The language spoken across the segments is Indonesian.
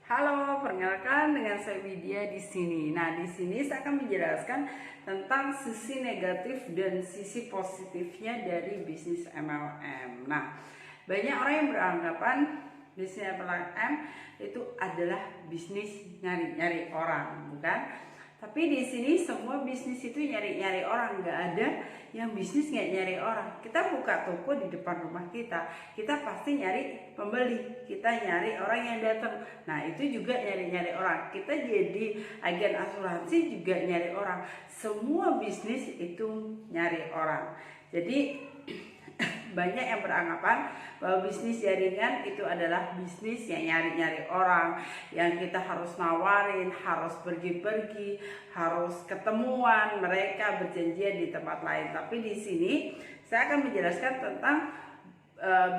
Halo, perkenalkan dengan saya Widya di sini. Nah, di sini saya akan menjelaskan tentang sisi negatif dan sisi positifnya dari bisnis MLM. Nah, banyak orang yang beranggapan bisnis MLM itu adalah bisnis nyari-nyari orang, bukan? Tapi di sini semua bisnis itu nyari-nyari orang, nggak ada yang bisnis nggak nyari orang. Kita buka toko di depan rumah kita pasti nyari pembeli, kita nyari orang yang datang. Nah itu juga nyari-nyari orang. Kita jadi agen asuransi juga nyari orang. Semua bisnis itu nyari orang. Jadi banyak yang beranggapan bahwa bisnis jaringan itu adalah bisnis yang nyari-nyari orang, yang kita harus nawarin, harus pergi-pergi, harus ketemuan, mereka berjanjian di tempat lain. Tapi di sini saya akan menjelaskan tentang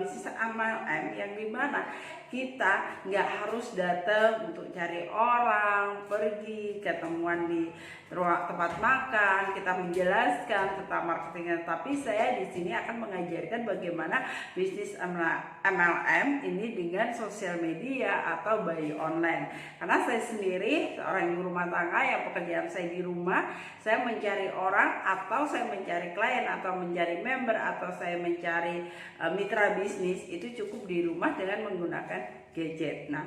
bisnis MLM yang dimana kita nggak harus datang untuk cari orang, pergi ketemuan di tempat makan, kita menjelaskan tentang marketingnya. Tapi saya di sini akan mengajarkan bagaimana bisnis MLM ini dengan sosial media atau by online. Karena saya sendiri seorang ibu rumah tangga yang pekerjaan saya di rumah, saya mencari orang atau saya mencari klien atau mencari member atau saya mencari mitra bisnis itu cukup di rumah dengan menggunakan gadget. Nah,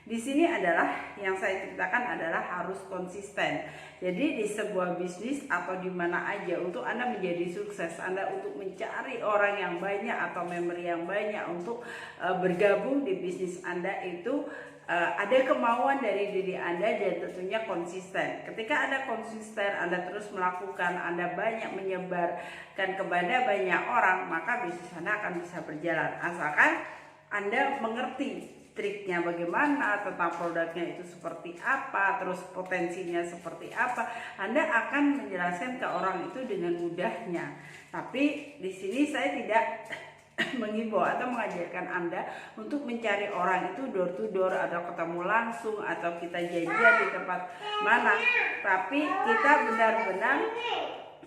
di sini adalah yang saya ceritakan adalah harus konsisten. Jadi di sebuah bisnis atau di mana aja untuk Anda menjadi sukses, Anda untuk mencari orang yang banyak atau member yang banyak untuk bergabung di bisnis Anda itu ada kemauan dari diri Anda dan tentunya konsisten. Ketika Anda konsisten, Anda terus melakukan, Anda banyak menyebarkan kepada banyak orang, maka bisnis Anda akan bisa berjalan. Asalkan Anda mengerti triknya bagaimana, tentang produknya itu seperti apa, terus potensinya seperti apa, Anda akan menjelaskan ke orang itu dengan mudahnya. Tapi di sini saya tidak mengimbau atau mengajarkan Anda untuk mencari orang itu door to door atau ketemu langsung atau kita janjian di tempat mana. Tapi kita benar-benar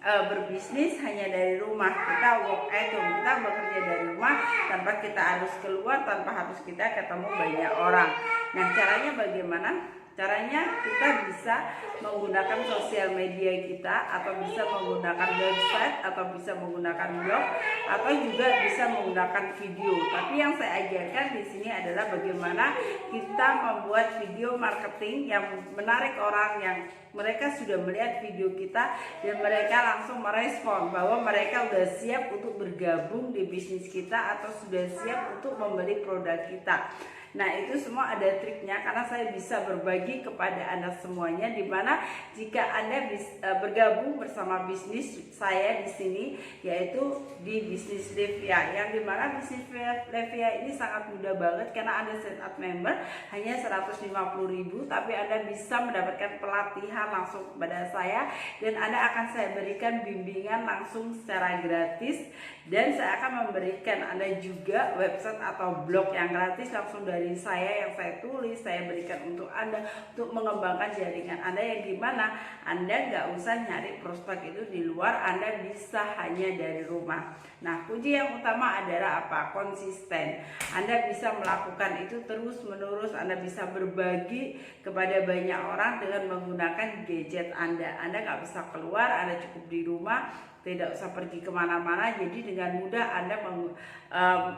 berbisnis hanya dari rumah. Kita work at home, kita bekerja dari rumah tanpa kita harus keluar, tanpa harus kita ketemu banyak orang. Nah, caranya bagaimana? Caranya kita bisa menggunakan sosial media kita, atau bisa menggunakan website, atau bisa menggunakan blog, atau juga bisa menggunakan video. Tapi yang saya ajarkan di sini adalah bagaimana kita membuat video marketing yang menarik orang, yang mereka sudah melihat video kita dan mereka langsung merespon bahwa mereka sudah siap untuk bergabung di bisnis kita atau sudah siap untuk membeli produk kita. Nah, itu semua ada triknya karena saya bisa berbagi kepada Anda semuanya, di mana jika Anda bergabung bersama bisnis saya di sini, yaitu di bisnis Levia, yang dimana bisnis Levia ini sangat mudah banget karena Anda setup member hanya 150.000, tapi Anda bisa mendapatkan pelatihan langsung kepada saya dan Anda akan saya berikan bimbingan langsung secara gratis, dan saya akan memberikan Anda juga website atau blog yang gratis langsung dari saya, yang saya tulis, saya berikan untuk Anda untuk mengembangkan jaringan Anda, yang dimana Anda nggak usah nyari prospek itu di luar, Anda bisa hanya dari rumah. Nah, kunci yang utama adalah apa? Konsisten. Anda bisa melakukan itu terus menerus, Anda bisa berbagi kepada banyak orang dengan menggunakan gadget Anda. Anda nggak bisa keluar, Anda cukup di rumah, tidak usah pergi kemana-mana. Jadi dengan mudah Anda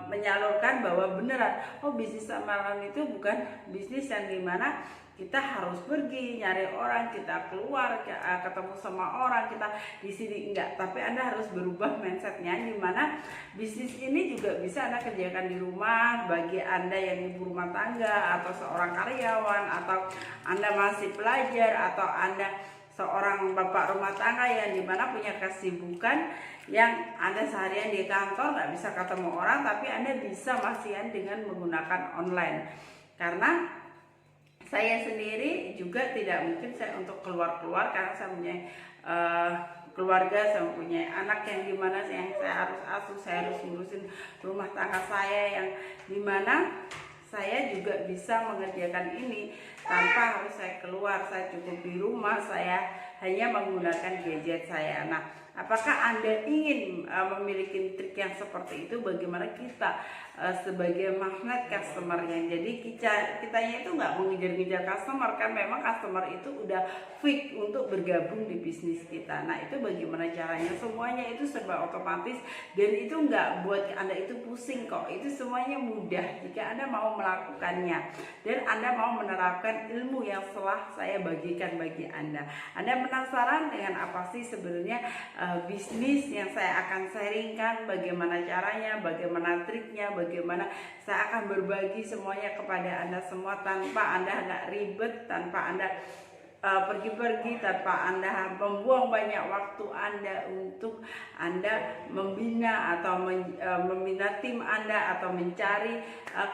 menyalurkan bahwa beneran, oh bisnis MLM itu bukan bisnis yang dimana kita harus pergi nyari orang, kita keluar ketemu sama orang, kita di sini enggak. Tapi Anda harus berubah mindsetnya, dimana bisnis ini juga bisa Anda kerjakan di rumah. Bagi Anda yang ibu rumah tangga atau seorang karyawan, atau Anda masih pelajar, atau Anda seorang bapak rumah tangga yang dimana punya kesibukan yang Anda seharian di kantor nggak bisa ketemu orang, tapi Anda bisa masihan dengan menggunakan online. Karena saya sendiri juga tidak mungkin saya untuk keluar-keluar karena saya punya keluarga, saya mempunyai anak yang dimana yang saya harus asuh, saya harus ngurusin rumah tangga saya, yang dimana saya juga bisa mengerjakan ini tanpa harus saya keluar. Saya cukup di rumah, saya hanya menggunakan gadget saya. Nah, apakah Anda ingin memiliki trik yang seperti itu? Bagaimana kita sebagai magnet customernya? Jadi kitanya itu nggak mengejar-ngejar customer, kan memang customer itu udah fix untuk bergabung di bisnis kita. Nah, itu bagaimana caranya? Semuanya itu serba otomatis dan itu nggak buat Anda itu pusing kok. Itu semuanya mudah jika Anda mau melakukannya dan Anda mau menerapkan ilmu yang telah saya bagikan bagi Anda. Anda penasaran dengan apa sih sebenarnya bisnis yang saya akan sharingkan, bagaimana caranya, bagaimana triknya, bagaimana saya akan berbagi semuanya kepada Anda semua tanpa Anda nggak ribet, tanpa Anda pergi-pergi, tanpa Anda membuang banyak waktu Anda untuk Anda membina atau membina tim Anda atau mencari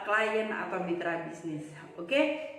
klien atau mitra bisnis. Oke?